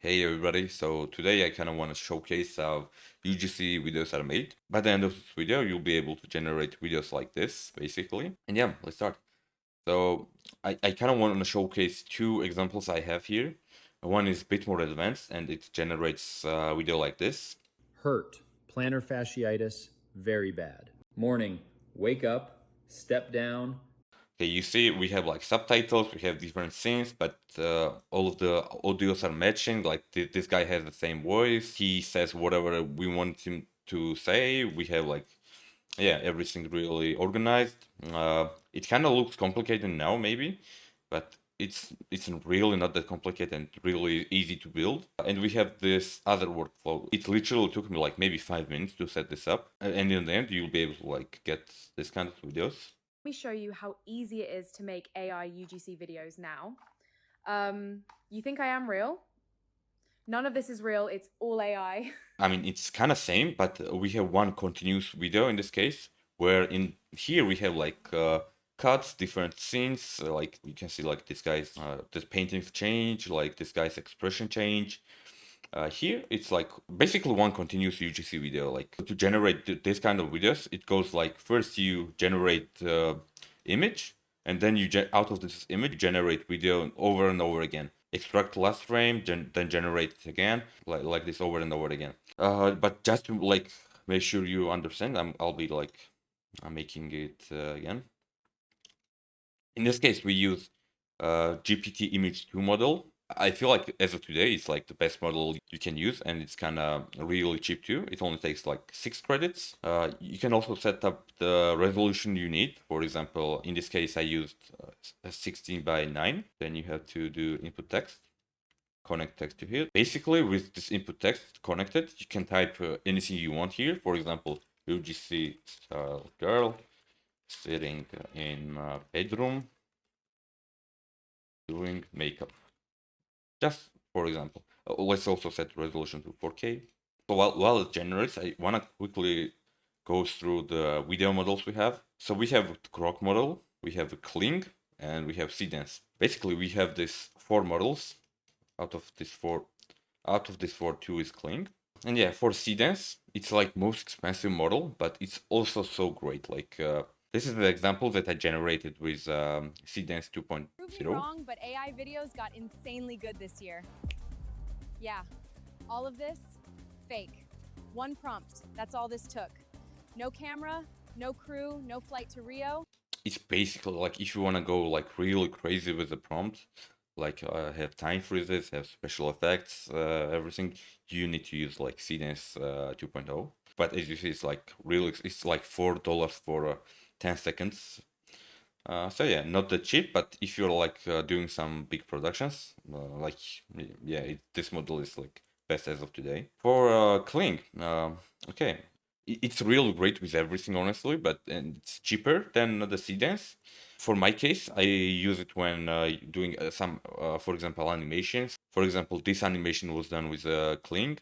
Hey everybody, so today I kind of want to showcase how UGC videos are made. By the end of this video, you'll be able to generate videos like this, basically. And yeah, let's start. So I kind of want to showcase two examples I have here. One is a bit more advanced and it generates a video like this. Hurt, plantar fasciitis, very bad. Morning, wake up, step down. Okay, you see we have like subtitles, we have different scenes, but all of the audios are matching. Like this guy has the same voice. He says whatever we want him to say. We have like, yeah, everything really organized. It kind of looks complicated now, maybe, but it's really not that complicated and really easy to build. And we have this other workflow. It literally took me like maybe 5 minutes to set this up, and in the end, you'll be able to like get this kind of videos. Me show you how easy it is to make AI UGC videos now. You think I am real? None of this is real, it's all AI. I mean, it's kind of same, but we have one continuous video in this case, where in here we have like cuts, different scenes. Like you can see, like this guy's this paintings change, like this guy's expression change. Here it's like basically one continuous UGC video. Like to generate this kind of videos, it goes like first you generate image, and then you out of this image generate video over and over again. Extract last frame, then generate it again, like this over and over again. But just to like make sure you understand, I'll be like I'm making it again. In this case, we use GPT Image 2 model. I feel like as of today, it's like the best model you can use, and it's kind of really cheap too. It only takes like 6 credits. You can also set up the resolution you need. For example, in this case, I used a 16 by 9. Then you have to do input text, connect text to here. Basically, with this input text connected, you can type anything you want here. For example, UGC style girl sitting in bedroom doing makeup. Just for example. Let's also set resolution to 4K. So while it generates, I want to quickly go through the video models we have. So we have the Grok model, we have a Kling, and we have Seedance. Basically, we have these 4 models. Out of this four, two is Kling. And yeah, for Seedance, it's like most expensive model, but it's also so great. Like this is the example that I generated with Seedance 2.0. Prove me wrong, but AI videos got insanely good this year. Yeah, all of this, fake. One prompt, that's all this took. No camera, no crew, no flight to Rio. It's basically like if you want to go like really crazy with the prompt, like have time freezes, have special effects, everything, you need to use like Seedance 2.0. But as you see, it's like really, it's like $4 for 10 seconds. So yeah, not that cheap, but if you're like doing some big productions, like yeah, this model is like best as of today. For Kling, okay, it's really great with everything, honestly, but and it's cheaper than the Seedance. For my case, I use it when doing some, for example, animations. For example, this animation was done with Kling.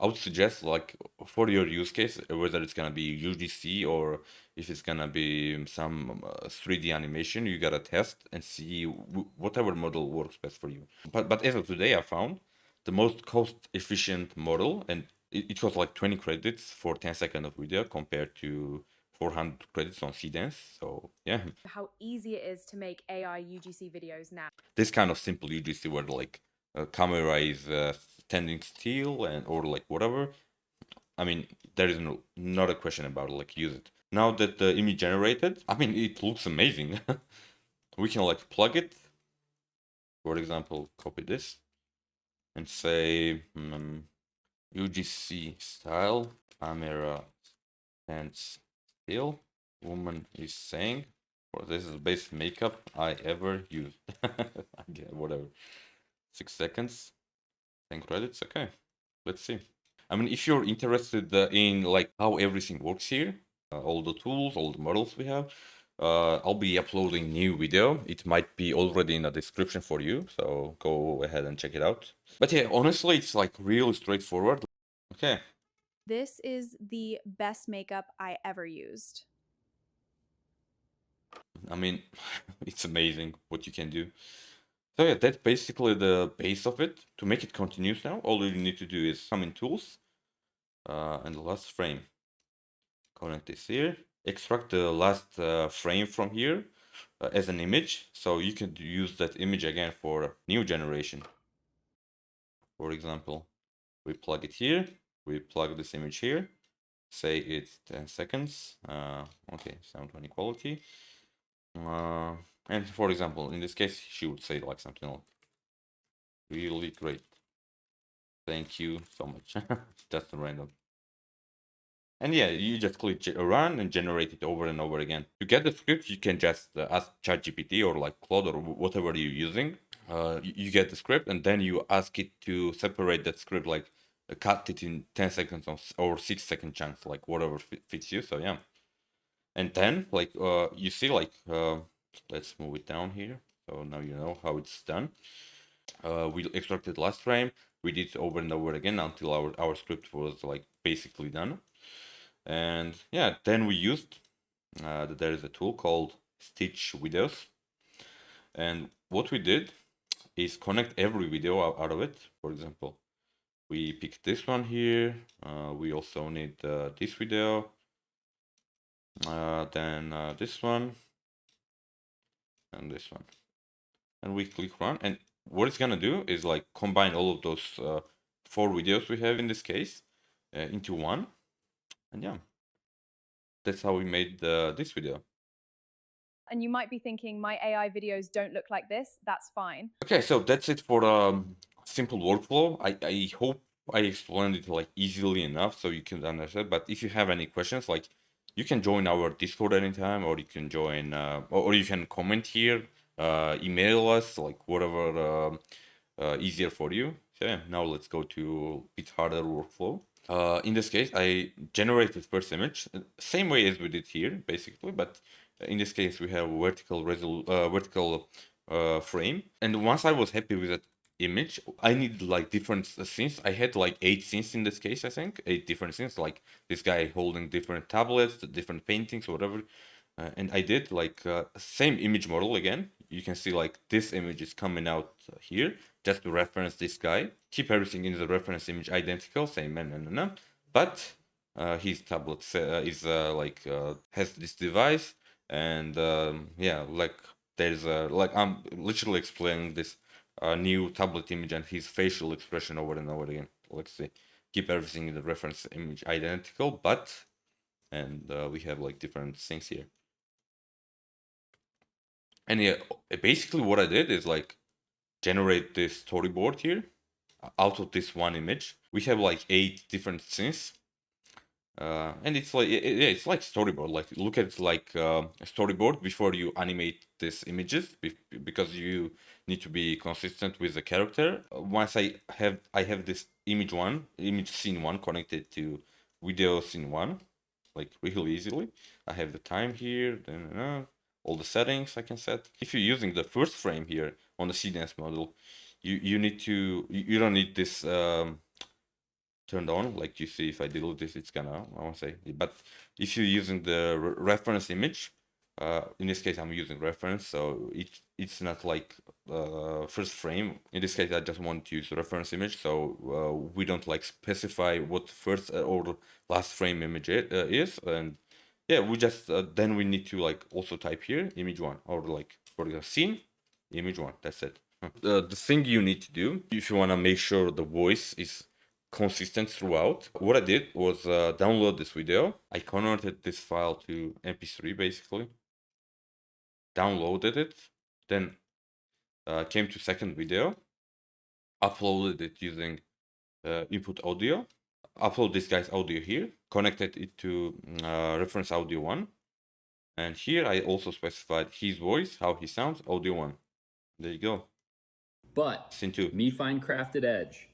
I would suggest, like, for your use case, whether it's gonna be UGC or if it's gonna be some 3D animation, you gotta test and see whatever model works best for you. But as of today, I found the most cost-efficient model, and it costs like 20 credits for 10 seconds of video compared to 400 credits on Seedance. So yeah, How easy it is to make AI UGC videos now. this kind of simple UGC where like camera is standing still and or like whatever. I mean, there is not a question about it. Like, use it. Now that the image generated, I mean, it looks amazing. We can like plug it. For example, copy this and say UGC style camera stands still. Woman is saying, or this is the best makeup I ever used. Okay, whatever. 6 seconds. 10 credits. Okay, let's see. I mean, if you're interested in like how everything works here, all the tools, all the models we have, I'll be uploading new video. It might be already in the description for you, so go ahead and check it out. But yeah, honestly, it's like really straightforward. Okay. This is the best makeup I ever used. I mean, it's amazing what you can do. So yeah, that's basically the base of it. To make it continuous now, all you need to do is come in tools, and the last frame. Connect this here. Extract the last frame from here as an image, so you can use that image again for new generation. For example, we plug it here, we plug this image here, say it's 10 seconds, okay, 720 quality, and for example, in this case, she would say like something like, really great, thank you so much, just random. And yeah, you just click run and generate it over and over again. To get the script, you can just ask ChatGPT or like Claude or whatever you're using. You get the script and then you ask it to separate that script, like cut it in 10 seconds or 6-second chunks, like whatever fits you. So yeah. And then like you see like, let's move it down here. So now you know how it's done. We extracted last frame. We did it over and over again until our script was like basically done. And yeah, then we used, there is a tool called Stitch Videos. And what we did is connect every video out of it. For example, we picked this one here. We also need this video. Then this one. And this one. And we click run. And what it's gonna do is like combine all of those 4 videos we have in this case into one. And yeah, that's how we made this video. And you might be thinking, my AI videos don't look like this. That's fine. Okay, so that's it for simple workflow. I hope I explained it like easily enough so you can understand. But if you have any questions, like you can join our Discord anytime, or you can join, or you can comment here, email us, like whatever easier for you. So yeah, now let's go to a bit harder workflow. In this case, I generated first image, same way as we did here, basically, but in this case, we have vertical frame. And once I was happy with that image, I needed like different scenes. I had like 8 scenes in this case, I think, 8 different scenes, like this guy holding different tablets, different paintings, whatever. And I did like same image model again. You can see like this image is coming out here just to reference this guy. Keep everything in the reference image identical, same and. But his tablet is has this device, and yeah, like there's like I'm literally explaining this new tablet image and his facial expression over and over again. Let's see, keep everything in the reference image identical, but and we have like different things here. And yeah, basically what I did is like generate this storyboard here out of this one image. We have like 8 different scenes. And it's like yeah, it's like storyboard. Like look at it like a storyboard before you animate these images, because you need to be consistent with the character. Once I have this image scene 1 connected to video scene 1, like really easily. I have the time here, then all the settings I can set. If you're using the first frame here on the CDNS model, you need to you don't need this turned on. Like you see, if I delete this, it's gonna, I won't say. But if you're using the reference image, in this case I'm using reference, so it's not like first frame. In this case I just want to use reference image, so we don't like specify what first or last frame image is. And yeah, we just then we need to like also type here image 1, or like for the scene image 1. That's it. The thing you need to do if you want to make sure the voice is consistent throughout, what I did was download this video. I converted this file to MP3 basically, downloaded it, then came to second video, uploaded it using input audio, upload this guy's audio here, connected it to reference audio 1, and here I also specified his voice, how he sounds, audio 1. There you go. But Scene 2. me find crafted edge,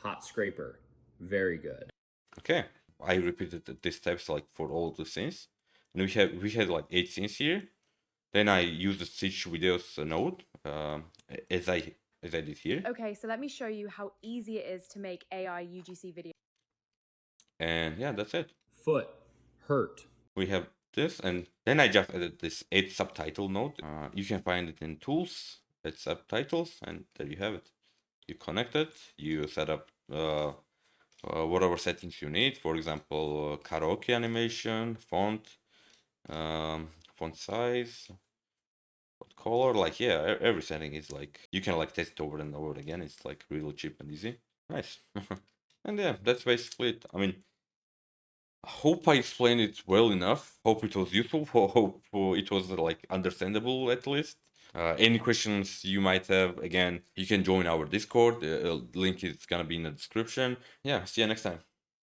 hot scraper, very good. Okay, I repeated these steps like for all the scenes, and we had like 8 scenes here. Then I used the Stitch Videos node as I did here. Okay, so let me show you how easy it is to make AI UGC videos. And yeah, that's it. Foot, hurt. We have this, and then I just added this 8 subtitle node. You can find it in tools, hit subtitles, and there you have it. You connect it, you set up whatever settings you need. For example, karaoke animation, font, font size, what color. Like, yeah, every setting is like, you can like test it over and over again. It's like really cheap and easy. Nice. And yeah, that's basically it. I mean, I hope I explained it well enough. Hope it was useful. Hope it was like understandable at least. Any questions you might have, again, you can join our Discord. Link is gonna be in the description. Yeah, see you next time.